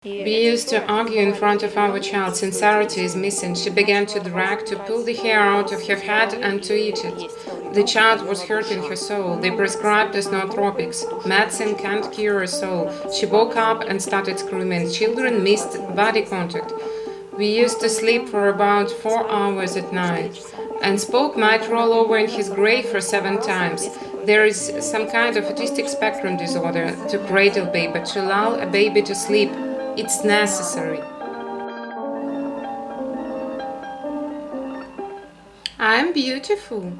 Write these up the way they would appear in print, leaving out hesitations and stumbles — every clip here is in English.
We used to argue in front of our child. Sincerity is missing. She began to drag, to pull the hair out of her head and to eat it. The child was hurting her soul. They prescribed us nootropics. Medicine can't cure a soul. She woke up and started screaming. Children missed body contact. We used to sleep for about 4 hours at night. And Spoke might roll over in his grave for 7 times. There is some kind of autistic spectrum disorder. To cradle baby, to lull a baby to sleep, it's necessary. I'm beautiful.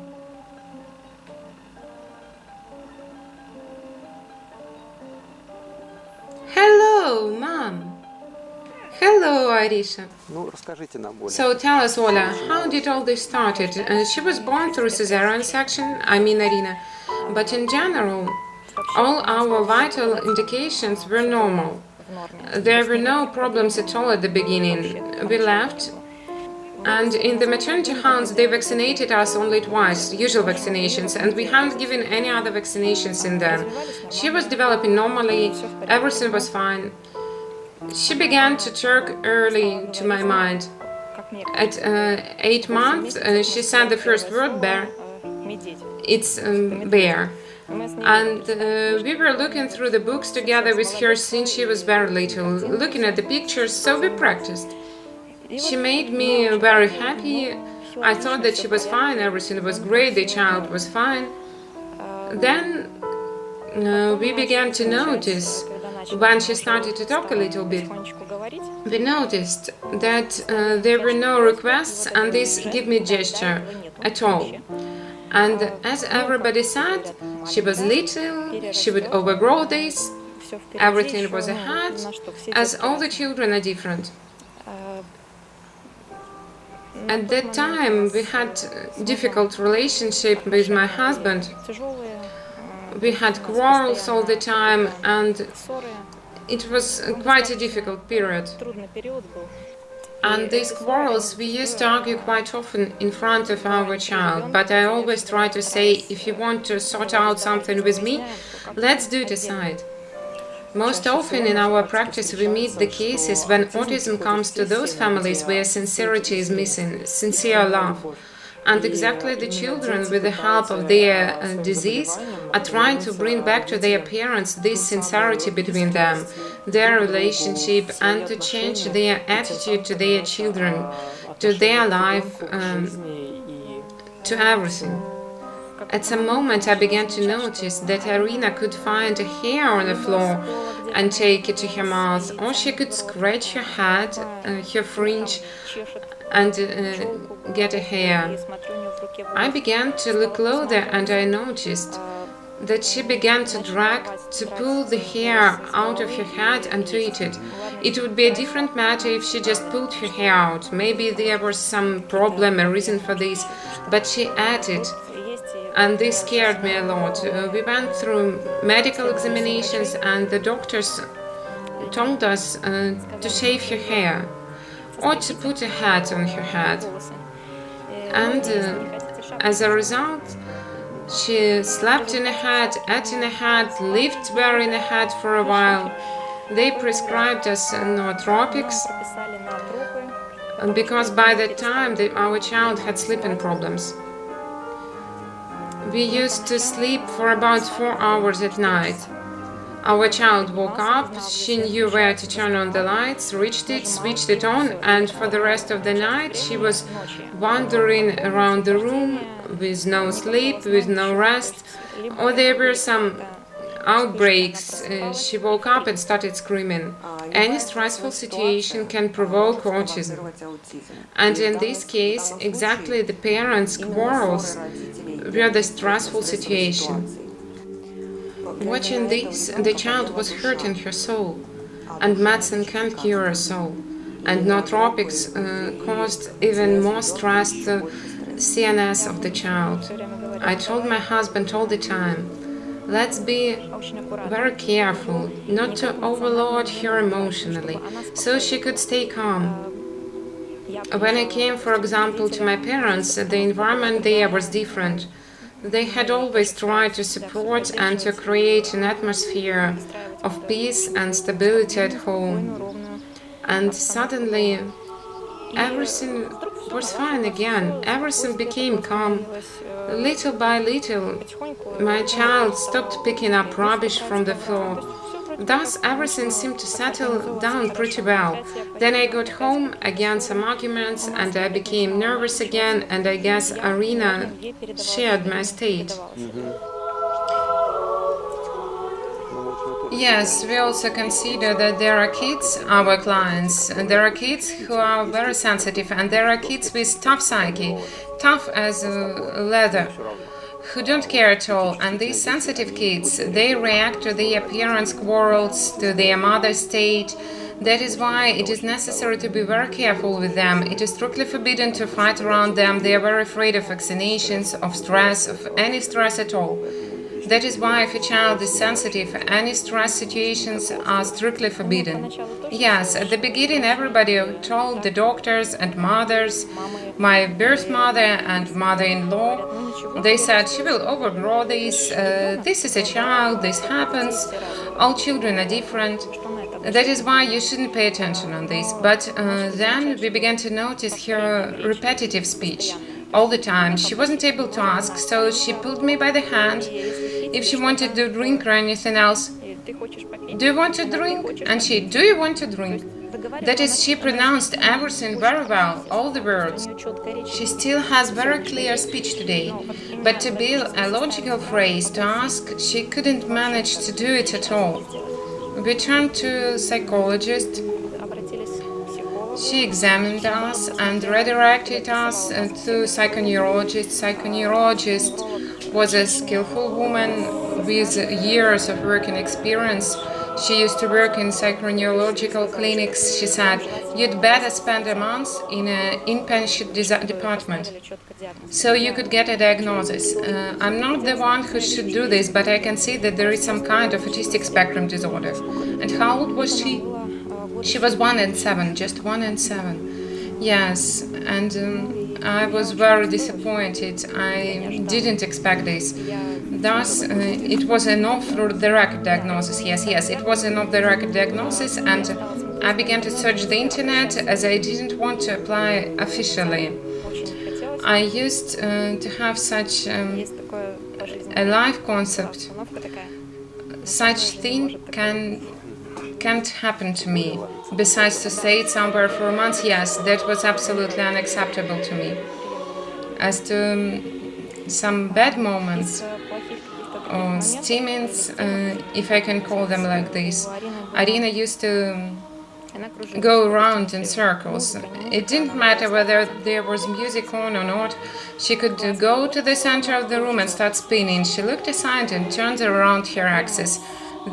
Hello, Mom. Hello, Arisha. So tell us, Ola, how did all this started? She was born through cesarean section, I mean Arina. But in general, all our vital indications were normal. There were no problems at all at the beginning. We left, and in the maternity house they vaccinated us only twice, usual vaccinations, and we haven't given any other vaccinations in then. She was developing normally, everything was fine. She began to talk early, to my mind. At 8 months, she said the first word, bear. It's bear. And we were looking through the books together with her since she was very little, looking at the pictures, so we practiced. She made me very happy. I thought that she was fine, everything was great, the child was fine. Then we began to notice, when she started to talk a little bit, we noticed that there were no requests and this gave me gesture at all. And as everybody said, she was little, she would overgrow this, everything was ahead, as all the children are different. At that time, we had a difficult relationship with my husband. We had quarrels all the time, and it was quite a difficult period. And these quarrels, we used to argue quite often in front of our child, but I always try to say, if you want to sort out something with me, let's do it aside. Most often in our practice we meet the cases when autism comes to those families where sincerity is missing, sincere love. And exactly the children, with the help of their disease, are trying to bring back to their parents this sincerity between them, their relationship, and to change their attitude to their children, to their life, to everything. At some moment I began to notice that Arina could find a hair on the floor and take it to her mouth, or she could scratch her head, her fringe, and get a hair. I began to look closer and I noticed that she began to drag, to pull the hair out of her head and to eat it. It would be a different matter if she just pulled her hair out. Maybe there was some problem, a reason for this, but she ate it. And this scared me a lot. We went through medical examinations and the doctors told us to shave her hair or to put a hat on her head. And as a result, she slept in a hat, ate in a hat, lived there in a hat for a while. They prescribed us nootropics because by that time our child had sleeping problems. We used to sleep for about 4 hours at night. Our child woke up, she knew where to turn on the lights, reached it, switched it on, and for the rest of the night she was wandering around the room with no sleep, with no rest, or there were some outbreaks. She woke up and started screaming. Any stressful situation can provoke autism. And in this case, exactly the parents' quarrels were the stressful situation. Watching this, the child was hurting her soul, and medicine can't cure a soul. And nootropics caused even more stress to CNS of the child. I told my husband all the time, let's be very careful not to overload her emotionally, so she could stay calm. When I came, for example, to my parents, the environment there was different. They had always tried to support and to create an atmosphere of peace and stability at home. And suddenly everything was fine again. Everything became calm. Little by little, my child stopped picking up rubbish from the floor. Thus, everything seemed to settle down pretty well. Then I got home, again some arguments, and I became nervous again, and I guess Arina shared my state. Yes, we also consider that there are kids, our clients, and there are kids who are very sensitive, and there are kids with tough psyche, tough as leather, who don't care at all. And these sensitive kids, they react to their parents' quarrels, to their mother's state. That is why it is necessary to be very careful with them. It is strictly forbidden to fight around them. They are very afraid of vaccinations, of stress, of any stress at all. That is why if a child is sensitive, any stress situations are strictly forbidden. Yes, at the beginning everybody told the doctors and mothers, my birth mother and mother-in-law, they said she will overgrow this, this is a child, this happens, all children are different. That is why you shouldn't pay attention on this. But then we began to notice her repetitive speech. All the time. She wasn't able to ask, so she pulled me by the hand if she wanted to drink or anything else. Do you want to drink? And she, do you want to drink? That is, she pronounced everything very well, all the words. She still has very clear speech today, but to build a logical phrase, to ask, she couldn't manage to do it at all. We turned to a psychologist. She examined us and redirected us to psychoneurologist. Psychoneurologist was a skillful woman with years of working experience. She used to work in psychoneurological clinics. She said, you'd better spend a month in an inpatient department so you could get a diagnosis. I'm not the one who should do this, but I can see that there is some kind of autistic spectrum disorder. And how old was she? She was 1 and 7, just 1 and 7. Yes, and I was very disappointed. I didn't expect this. Thus, it was an off-the-record diagnosis. Yes, it was an off-the-record diagnosis, and I began to search the internet as I didn't want to apply officially. I used to have such a life concept. Such thing can't happen to me. Besides to stay somewhere for a month, yes, that was absolutely unacceptable to me. As to some bad moments, or steamings, if I can call them like this, Arina used to go around in circles. It didn't matter whether there was music on or not. She could go to the center of the room and start spinning. She looked aside and turned around her axis.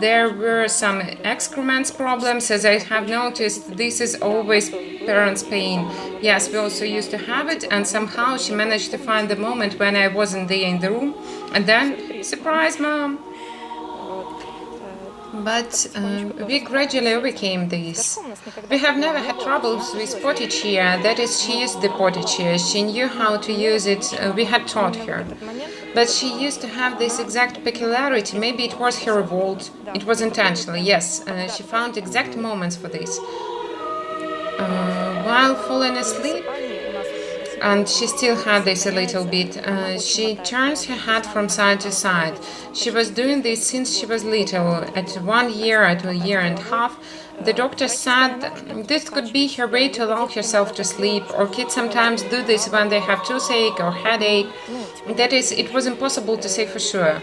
There were some excrements problems, as I have noticed. This is always parents' pain. Yes, we also used to have it, and somehow she managed to find the moment when I wasn't there in the room, and then, surprise, Mom! But we gradually overcame this. We have never had troubles with potty chair. That is, she used the potty chair. She knew how to use it. We had taught her. But she used to have this exact peculiarity. Maybe it was her revolt. It was intentional, yes. She found exact moments for this. While falling asleep, and she still had this a little bit, she turns her head from side to side. She was doing this since she was little. At 1 year, at 1.5 years, the doctor said this could be her way to lull herself to sleep, or kids sometimes do this when they have toothache or headache. That is, it was impossible to say for sure.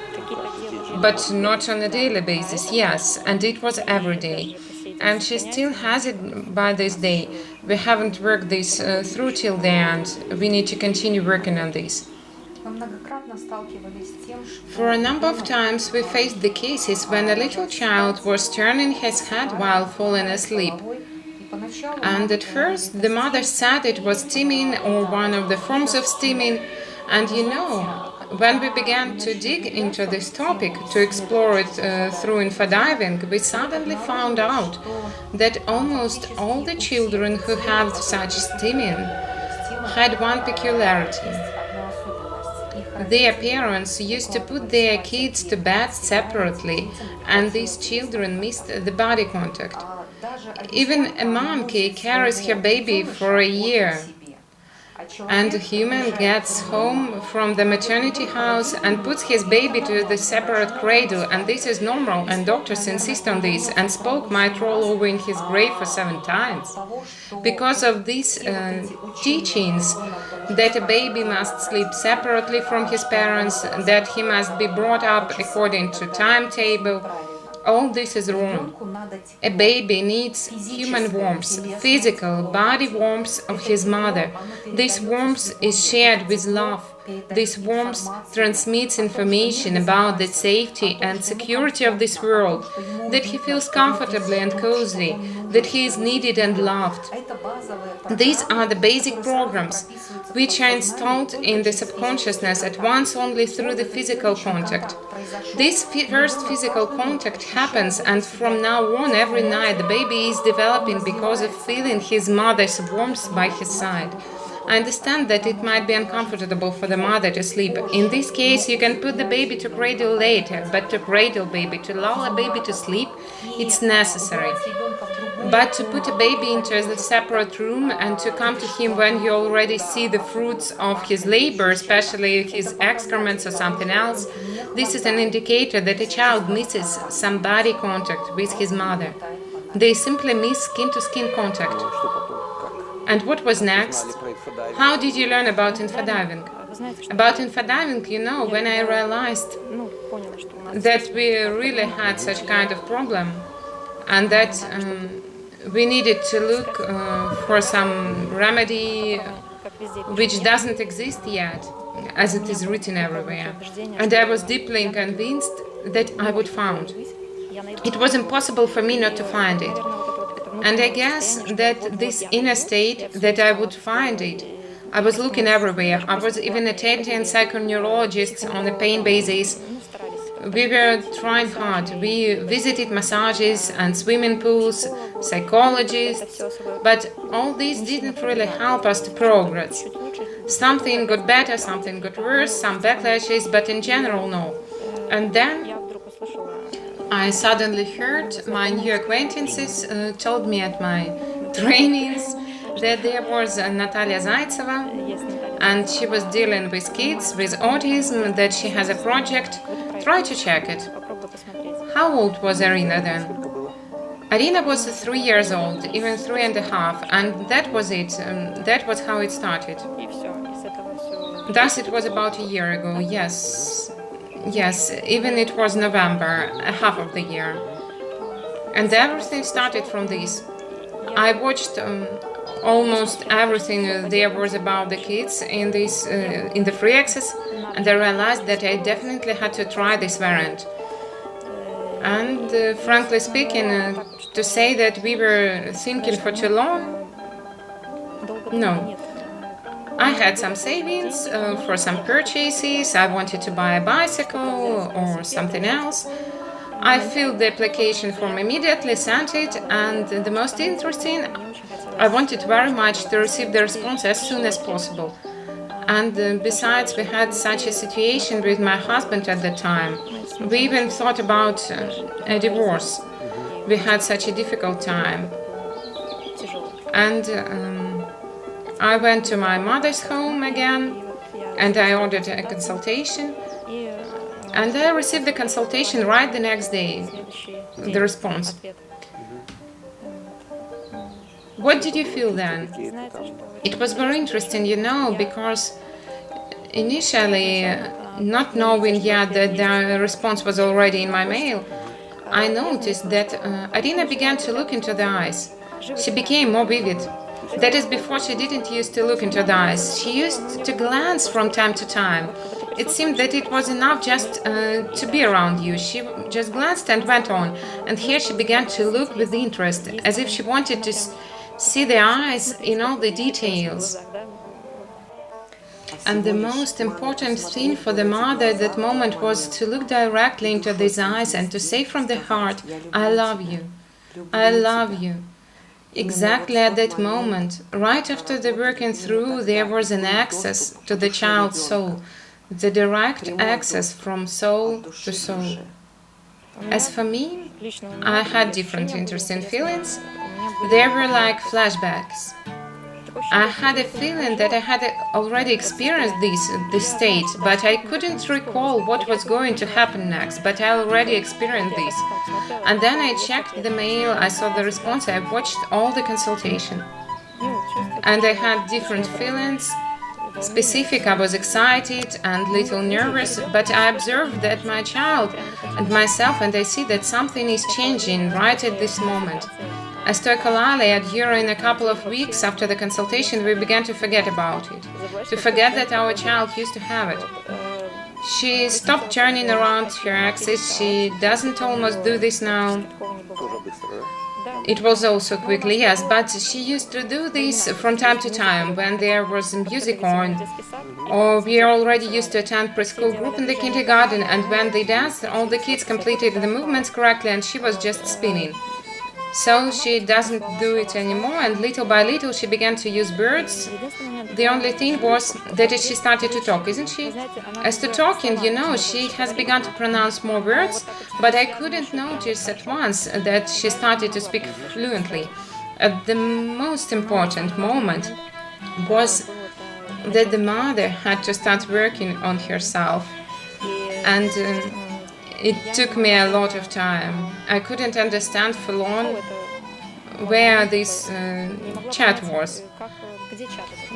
But not on a daily basis, yes, and it was every day. And she still has it by this day. We haven't worked this through till the end. We need to continue working on this. For a number of times we faced the cases when a little child was turning his head while falling asleep. And at first the mother said it was steaming or one of the forms of steaming. And you know, when we began to dig into this topic, to explore it through Infantiving, we suddenly found out that almost all the children who have such steaming had one peculiarity. their parents used to put their kids to bed separately, and these children missed the body contact. Even a mom carries her baby for a year, and a human gets home from the maternity house and puts his baby to the separate cradle, and this is normal, and doctors insist on this, and Spock might roll over in his grave for 7 times. Because of these teachings that a baby must sleep separately from his parents, that he must be brought up according to timetable, all this is wrong. A baby needs human warmth, physical, body warmth of his mother. This warmth is shared with love. This warmth transmits information about the safety and security of this world, that he feels comfortably and cozy, that he is needed and loved. These are the basic programs which are installed in the subconsciousness at once only through the physical contact. This first physical contact happens, and from now on every night the baby is developing because of feeling his mother's warmth by his side. I understand that it might be uncomfortable for the mother to sleep. In this case, you can put the baby to cradle later, but to cradle baby, to lull a baby to sleep, it's necessary. But to put a baby into a separate room and to come to him when you already see the fruits of his labor, especially his excrements or something else, this is an indicator that a child misses some body contact with his mother. They simply miss skin-to-skin contact. And what was next? How did you learn about infodiving? About infodiving, you know, when I realized that we really had such kind of problem, and that we needed to look for some remedy which doesn't exist yet, as it is written everywhere. And I was deeply convinced that I would find. It was impossible for me not to find it. And I guess that this inner state, that I would find it, I was looking everywhere. I was even attending psychoneurologists on a pain basis. We were trying hard. We visited massages and swimming pools, psychologists, but all this didn't really help us to progress. Something got better, something got worse, some backlashes, but in general, no. And then I suddenly heard my new acquaintances told me at my trainings that there was Natalia Zaitseva, and she was dealing with kids with autism, that she has a project. Try to check it. How old was Arina then? Arina was 3 years old, even 3.5, and that was it. That was how it started. Thus it was about a year ago, yes. Yes, even it was November, half of the year. And everything started from this. I watched almost everything there was about the kids in this in the free access, and I realized that I definitely had to try this variant. And frankly speaking, to say that we were thinking for too long, no. I had some savings for some purchases. I wanted to buy a bicycle or something else. I filled the application form immediately, sent it, and the most interesting, I wanted very much to receive the response as soon as possible. And besides, we had such a situation with my husband at the time. We even thought about a divorce. We had such a difficult time. And I went to my mother's home again, and I ordered a consultation, and I received the consultation right the next day, the response. What did you feel then? It was very interesting, you know, because initially, not knowing yet that the response was already in my mail, I noticed that Arina began to look into the eyes. She became more vivid. That is, before she didn't used to look into the eyes. She used to glance from time to time. It seemed that it was enough just to be around you. She just glanced and went on. And here she began to look with interest, as if she wanted to see the eyes in all the details. And the most important thing for the mother at that moment was to look directly into these eyes and to say from the heart, "I love you. I love you." Exactly at that moment, right after the working through, there was an access to the child's soul. the direct access from soul to soul. As for me, I had different interesting feelings. They were like flashbacks. I had a feeling that I had already experienced this state, but I couldn't recall what was going to happen next, but I already experienced this. And then I checked the mail, I saw the response, I watched all the consultation. And I had different feelings. Specific, I was excited and little nervous, but I observed that my child and myself, and I see that something is changing right at this moment. As to echolali, during a couple of weeks after the consultation, we began to forget about it, to forget that our child used to have it. She stopped turning around her axis. She doesn't almost do this now. It was also quickly, yes, but she used to do this from time to time when there was music on, or we already used to attend preschool group in the kindergarten, and when they danced, all the kids completed the movements correctly and she was just spinning. So she doesn't do it anymore, and little by little she began to use words. The only thing was that she started to talk, isn't she? As to talking, she has begun to pronounce more words, but I couldn't notice at once that she started to speak fluently. The most important moment was that the mother had to start working on herself, and it took me a lot of time. I couldn't understand for long where this chat was.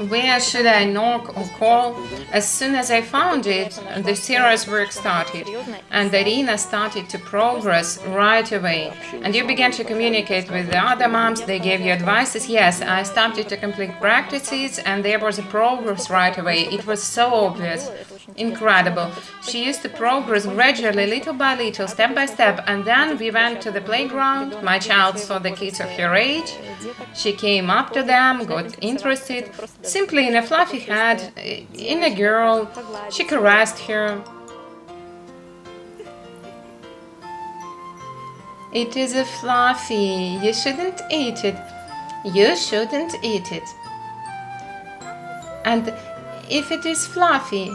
Where should I knock or call? As soon as I found it, the serious work started, and Irina started to progress right away. And you began to communicate with the other moms, they gave you advices. Yes, I started to complete practices, and there was a progress right away. It was so obvious, incredible. She used to progress gradually, little by little, step by step, and then we went to the playground. My child saw the kids of her age. She came up to them, got interested, simply in a fluffy head, in a girl. She caressed her. It is a fluffy. You shouldn't eat it. You shouldn't eat it. And if it is fluffy,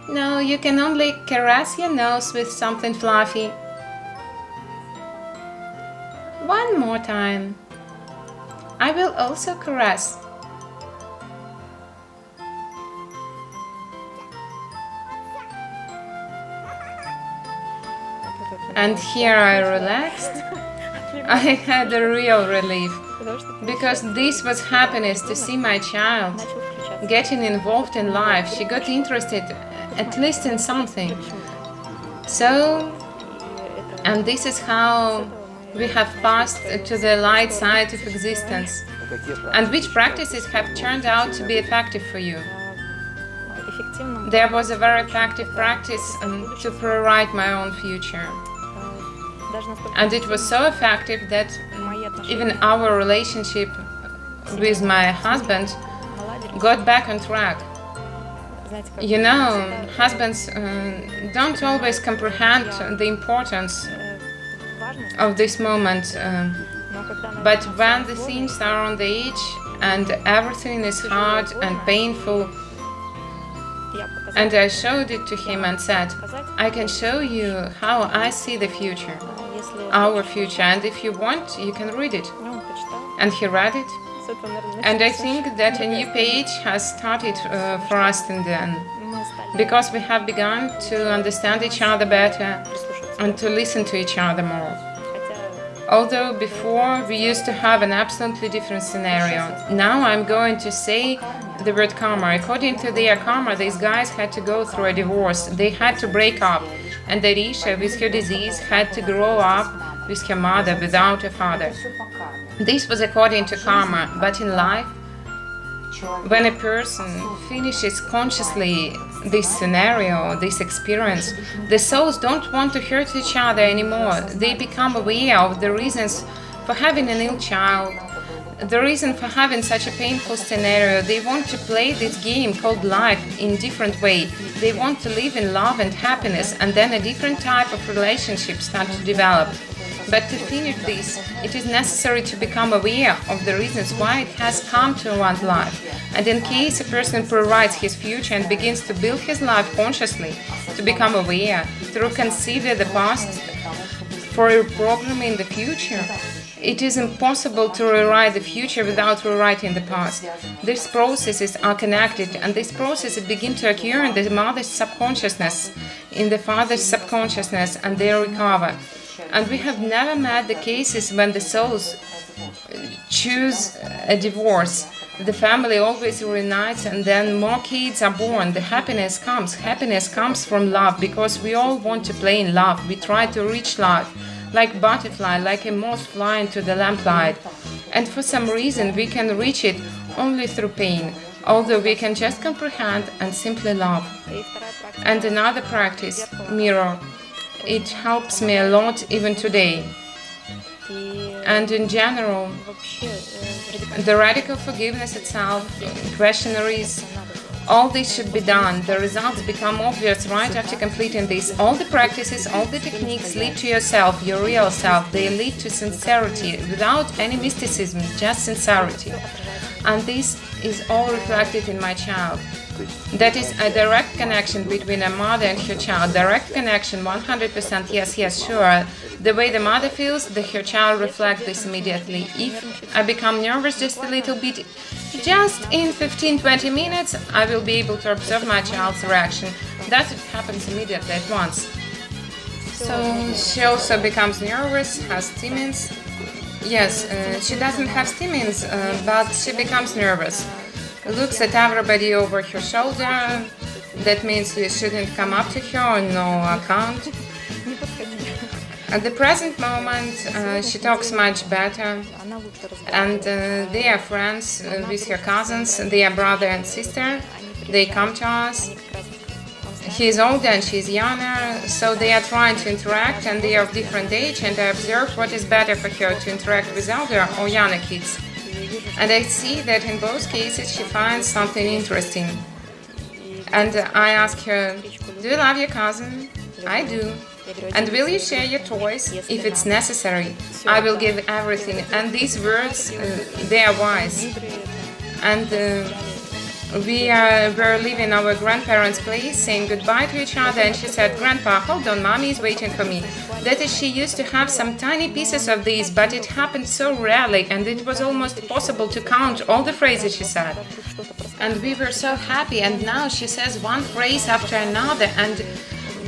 no, you can only caress your nose with something fluffy. One more time. I will also caress. And here I relaxed. I had a real relief, because this was happiness to see my child getting involved in life. She got interested at least in something. So, and this is how we have passed to the light side of existence. And which practices have turned out to be effective for you? There was a very effective practice to rewrite my own future. And it was so effective that even our relationship with my husband got back on track. Husbands don't always comprehend the importance of this moment, but when the things are on the edge and everything is hard and painful, and I showed it to him and said, I can show you how I see the future, our future, and if you want, you can read it. And he read it, and I think that a new page has started for us in the end, because we have begun to understand each other better and to listen to each other more. Although before we used to have an absolutely different scenario. Now I'm going to say the word karma. According to their karma, these guys had to go through a divorce. They had to break up. And Arisha, with her disease, had to grow up with her mother without a father. This was according to karma. But in life, when a person finishes consciously this scenario, this experience, the souls don't want to hurt each other anymore. They become aware of the reasons for having an ill child, the reason for having such a painful scenario. They want to play this game called life in a different way. They want to live in love and happiness, and then a different type of relationship start to develop. But to finish this, it is necessary to become aware of the reasons why it has come to one's life. And in case a person rewrites his future and begins to build his life consciously, to become aware, to reconsider the past for reprogramming the future, it is impossible to rewrite the future without rewriting the past. These processes are connected, and these processes begin to occur in the mother's subconsciousness, in the father's subconsciousness, and they recover. And we have never met the cases when the souls choose a divorce. The family always reunites, and then more kids are born. The happiness comes. Happiness comes from love, because we all want to play in love. We try to reach love, like butterfly, like a moth flying to the lamplight. And for some reason we can reach it only through pain, although we can just comprehend and simply love. And another practice, mirror. It helps me a lot even today. And in general, the radical forgiveness itself, questionnaires, all this should be done. The results become obvious right after completing this. All the practices, all the techniques lead to yourself, your real self. They lead to sincerity, without any mysticism, just sincerity. And this is all reflected in my child. That is a direct connection between a mother and her child. Direct connection, 100%, yes, sure. The way the mother feels, her child reflects this immediately. If I become nervous just a little bit, just in 15-20 minutes, I will be able to observe my child's reaction. That happens immediately at once. So she also becomes nervous, has stimmings. Yes, she doesn't have stimmings, but she becomes nervous. Looks at everybody over her shoulder. That means you shouldn't come up to her on no account. At the present moment, she talks much better, and they are friends with her cousins. They are brother and sister. They come to us. He is older and she is younger, so they are trying to interact, and they are of different age, and I observe what is better for her, to interact with older or younger kids. And I see that in both cases she finds something interesting. And I ask her, do you love your cousin? I do. And will you share your toys if it's necessary? I will give everything. And these words, they are wise. And we were leaving our grandparents' place, saying goodbye to each other, and she said, Grandpa, hold on, Mommy is waiting for me. That is, she used to have some tiny pieces of these, but it happened so rarely, and it was almost possible to count all the phrases she said. And we were so happy, and now she says one phrase after another, and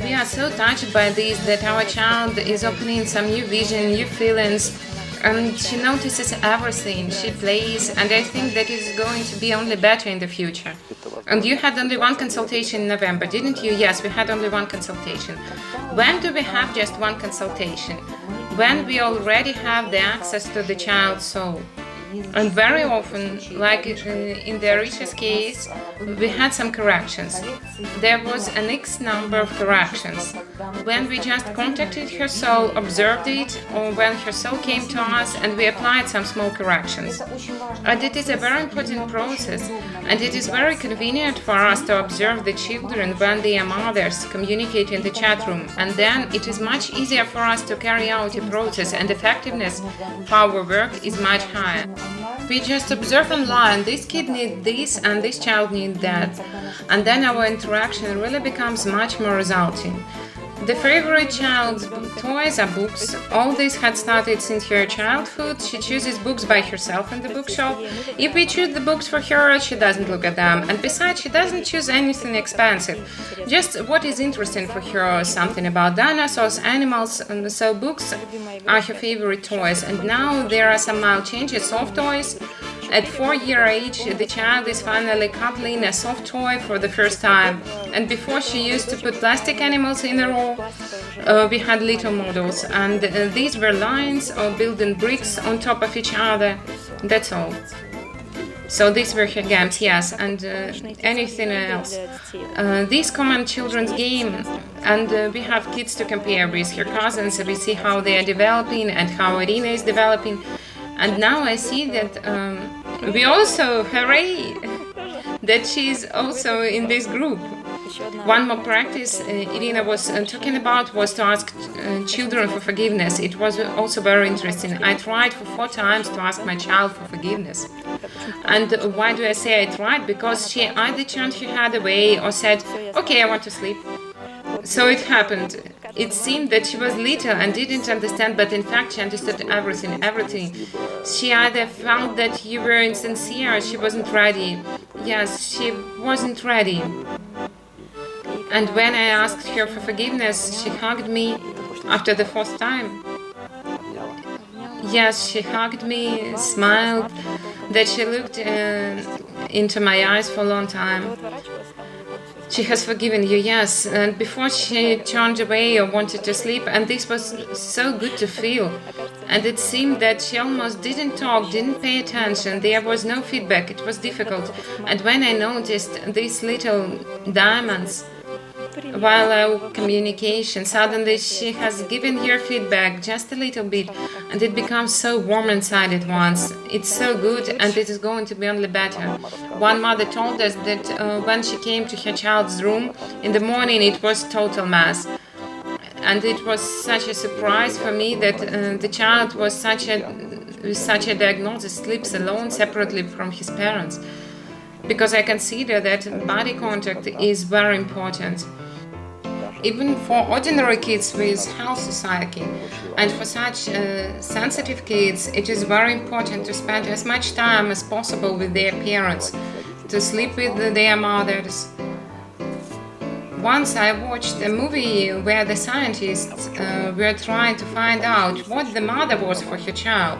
we are so touched by this, that our child is opening some new vision, new feelings, and she notices everything, she plays, and I think that is going to be only better in the future. And you had only one consultation in November, didn't you? Yes, we had only one consultation. When do we have just one consultation? When we already have the access to the child's soul. And very often, like in the Arisha's case, we had some corrections. There was an X number of corrections. When we just contacted her soul, observed it, or when her soul came to us and we applied some small corrections. And it is a very important process, and it is very convenient for us to observe the children when they are mothers, communicate in the chat room, and then it is much easier for us to carry out a process, and effectiveness for our work is much higher. We just observe and learn, this kid needs this and this child needs that, and then our interaction really becomes much more resulting. The favorite child's toys are books. All this had started since her childhood. She chooses books by herself in the bookshop. If we choose the books for her, she doesn't look at them. And besides, she doesn't choose anything expensive. Just what is interesting for her, something about dinosaurs, animals. And so books are her favorite toys. And now there are some mild changes, soft toys. At 4-year age, the child is finally cuddling a soft toy for the first time. And before, she used to put plastic animals in a row. We had little models, and these were lines or building bricks on top of each other. That's all. So these were her games, yes, and anything else. These common children's game, and we have kids to compare with her cousins. We see how they are developing and how Irina is developing. And now I see that we also, hooray, that she's also in this group. One more practice Irina was talking about was to ask children for forgiveness. It was also very interesting. I tried for 4 times to ask my child for forgiveness. And why do I say I tried? Because she either turned her head away or said, "Okay, I want to sleep." So it happened. It seemed that she was little and didn't understand, but in fact she understood everything. She either felt that you were insincere, she wasn't ready. Yes, she wasn't ready. And when I asked her for forgiveness, she hugged me after the 4th time. Yes, she hugged me, smiled, that she looked into my eyes for a long time. She has forgiven you, yes, and before she turned away or wanted to sleep, and this was so good to feel. And it seemed that she almost didn't talk, didn't pay attention, there was no feedback, it was difficult. And when I noticed these little diamonds while our communication, suddenly she has given her feedback just a little bit, and it becomes so warm inside at once. It's so good, and it is going to be only better. One mother told us that when she came to her child's room in the morning, it was total mess. And it was such a surprise for me that the child was with such a diagnosis, sleeps alone separately from his parents. Because I consider that body contact is very important. Even for ordinary kids with healthy psyche, and for such sensitive kids, it is very important to spend as much time as possible with their parents, to sleep with their mothers. Once I watched a movie where the scientists were trying to find out what the mother was for her child.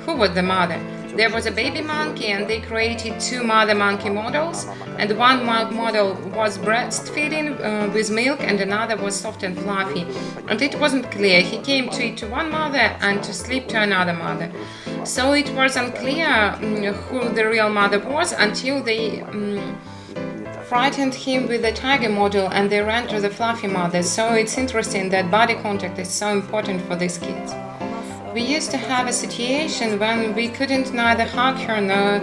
Who was the mother? There was a baby monkey, and they created 2 mother monkey models, and one model was breastfeeding with milk and another was soft and fluffy. And it wasn't clear. He came to eat to one mother and to sleep to another mother. So it was unclear who the real mother was until they frightened him with the tiger model and they ran to the fluffy mother. So it's interesting that body contact is so important for these kids. We used to have a situation when we couldn't neither hug her nor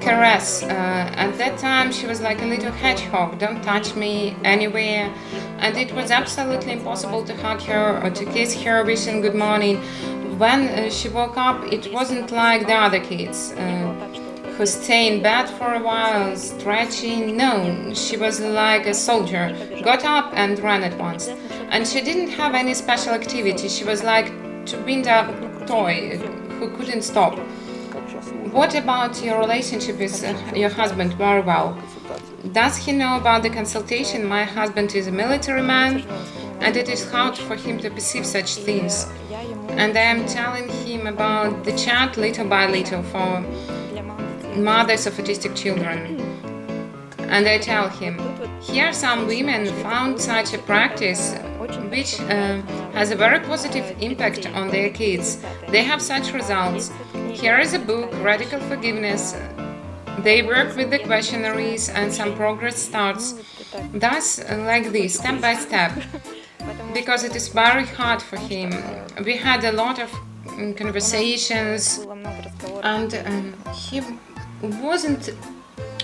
caress. At that time she was like a little hedgehog, don't touch me anywhere, and it was absolutely impossible to hug her or to kiss her wishing good morning. When she woke up, it wasn't like the other kids who stay in bed for a while, stretching. No, she was like a soldier, got up and ran at once. And she didn't have any special activity, she was like to wind up toy who couldn't stop. What about your relationship with your husband? Very well. Does he know about the consultation? My husband is a military man, and it is hard for him to perceive such things. And I am telling him about the chat little by little for mothers of autistic children. And I tell him, here some women found such a practice which has a very positive impact on their kids. They have such results. Here is a book, Radical Forgiveness. They work with the questionnaires and some progress starts. Thus, like this, step by step, because it is very hard for him. We had a lot of conversations, and he wasn't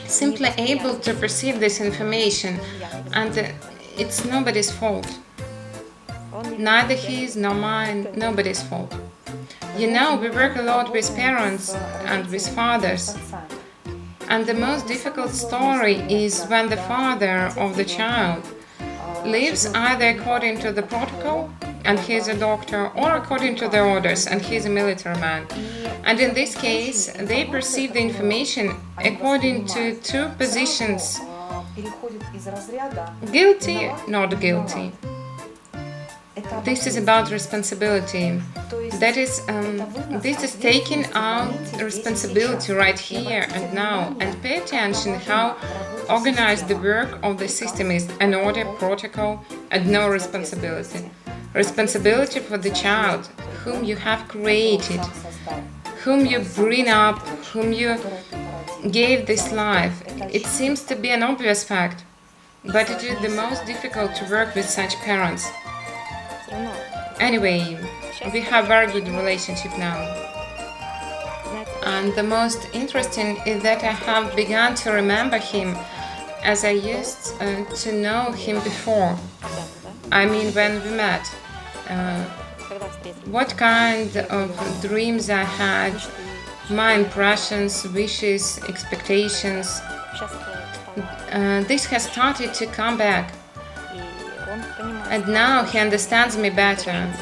simply able to perceive this information, and it's nobody's fault. Neither his nor mine, nobody's fault. You know, we work a lot with parents and with fathers, and the most difficult story is when the father of the child lives either according to the protocol, and he's a doctor, or according to the orders, and he's a military man. And in this case, they perceive the information according to 2 positions: guilty, not guilty. This is about responsibility. That is, this is taking out responsibility right here and now, and pay attention how organized the work of the system is: an order, protocol, and no responsibility. Responsibility for the child whom you have created, whom you bring up, whom you gave this life. It seems to be an obvious fact, but it is the most difficult to work with such parents. Anyway, we have very good relationship now. And the most interesting is that I have begun to remember him as I used to know him before. I mean, when we met. What kind of dreams I had, my impressions, wishes, expectations. This has started to come back. And now he understands me better,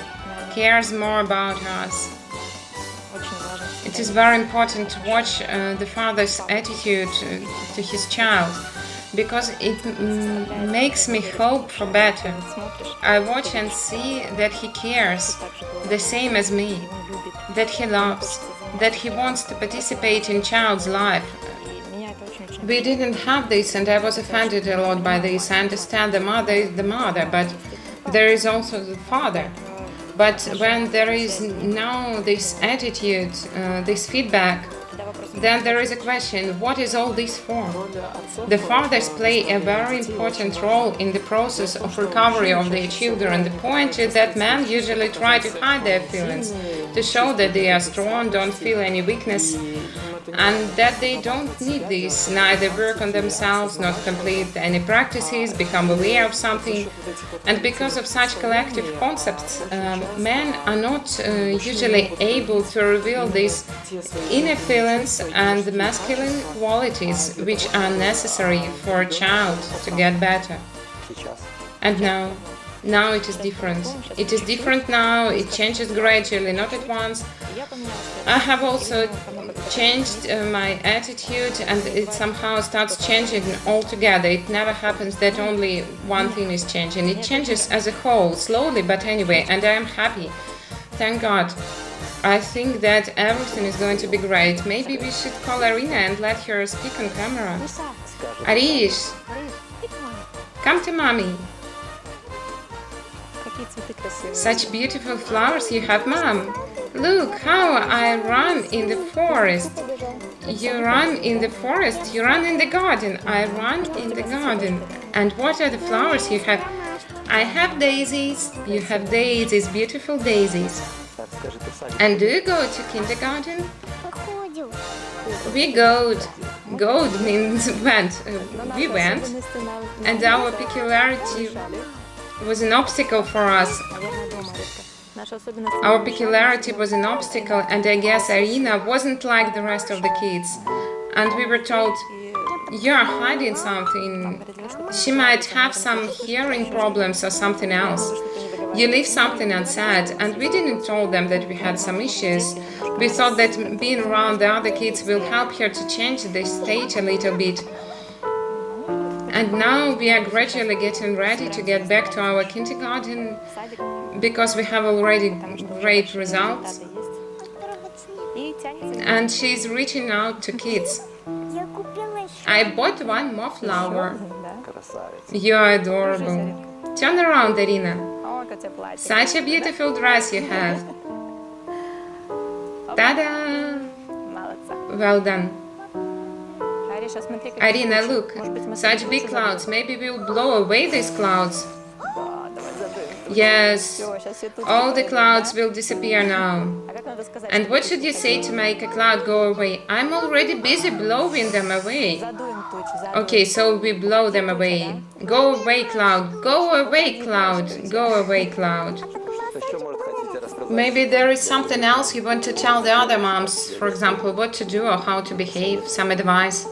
cares more about us. It is very important to watch the father's attitude to his child, because it makes me hope for better. I watch and see that he cares the same as me, that he loves, that he wants to participate in child's life. We didn't have this, and I was offended a lot by this. I understand the mother is the mother, but there is also the father. But when there is now this attitude, this feedback, then there is a question, what is all this for? The fathers play a very important role in the process of recovery of their children. The point is that men usually try to hide their feelings, to show that they are strong, don't feel any weakness, and that they don't need this, neither work on themselves, not complete any practices, become aware of something. And because of such collective concepts, men are not usually able to reveal these inner feelings and masculine qualities which are necessary for a child to get better. And now it is different. It is different now, it changes gradually, not at once. I have also changed my attitude, and it somehow starts changing altogether. It never happens that only one thing is changing. It changes as a whole, slowly, but anyway, and I am happy. Thank God. I think that everything is going to be great. Maybe we should call Arina and let her speak on camera. Arish, come to mommy. Such beautiful flowers you have, Mom. Look how I run in the forest. You run in the forest, you run in the garden. I run in the garden. And what are the flowers you have? I have daisies. You have daisies, beautiful daisies. And do you go to kindergarten? We go. Go means went. We went. And our peculiarity was an obstacle for us. Our peculiarity was an obstacle, and I guess Arina wasn't like the rest of the kids. And we were told, you're hiding something. She might have some hearing problems or something else. You leave something unsaid. And we didn't tell them that we had some issues. We thought that being around the other kids will help her to change the state a little bit. And now we are gradually getting ready to get back to our kindergarten, because we have already great results. And she's reaching out to kids. I bought one more flower. You are adorable. Turn around, Arina. Such a beautiful dress you have. Ta-da! Well done. Arina, look, such big clouds. Maybe we'll blow away these clouds. Yes, all the clouds will disappear now. And what should you say to make a cloud go away? I'm already busy blowing them away. Okay, so we blow them away. Go away, cloud. Go away, cloud. Go away, cloud. Maybe there is something else you want to tell the other moms, for example, what to do or how to behave, some advice.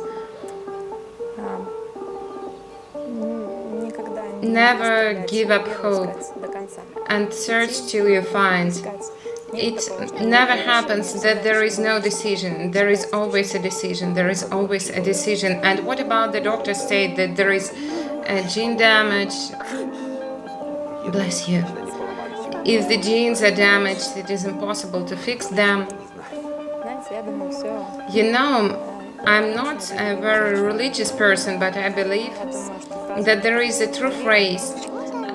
Never give up hope and search till you find. It never happens that there is no decision. There is always a decision. There is always a decision. And what about the doctor state that there is gene damage? Bless you. If the genes are damaged, it is impossible to fix them. You know, I'm not a very religious person, but I believe that there is a true phrase,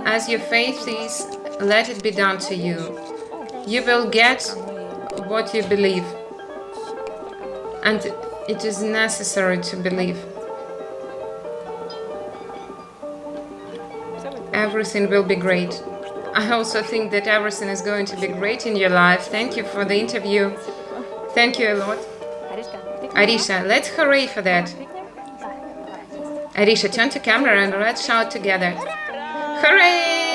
as your faith is, let it be done to you. You will get what you believe, and it is necessary to believe. Everything will be great. I also think that everything is going to be great in your life. Thank you for the interview. Thank you a lot. Arisha, let's hooray for that. Arisha, turn to camera and let's shout together. Hooray!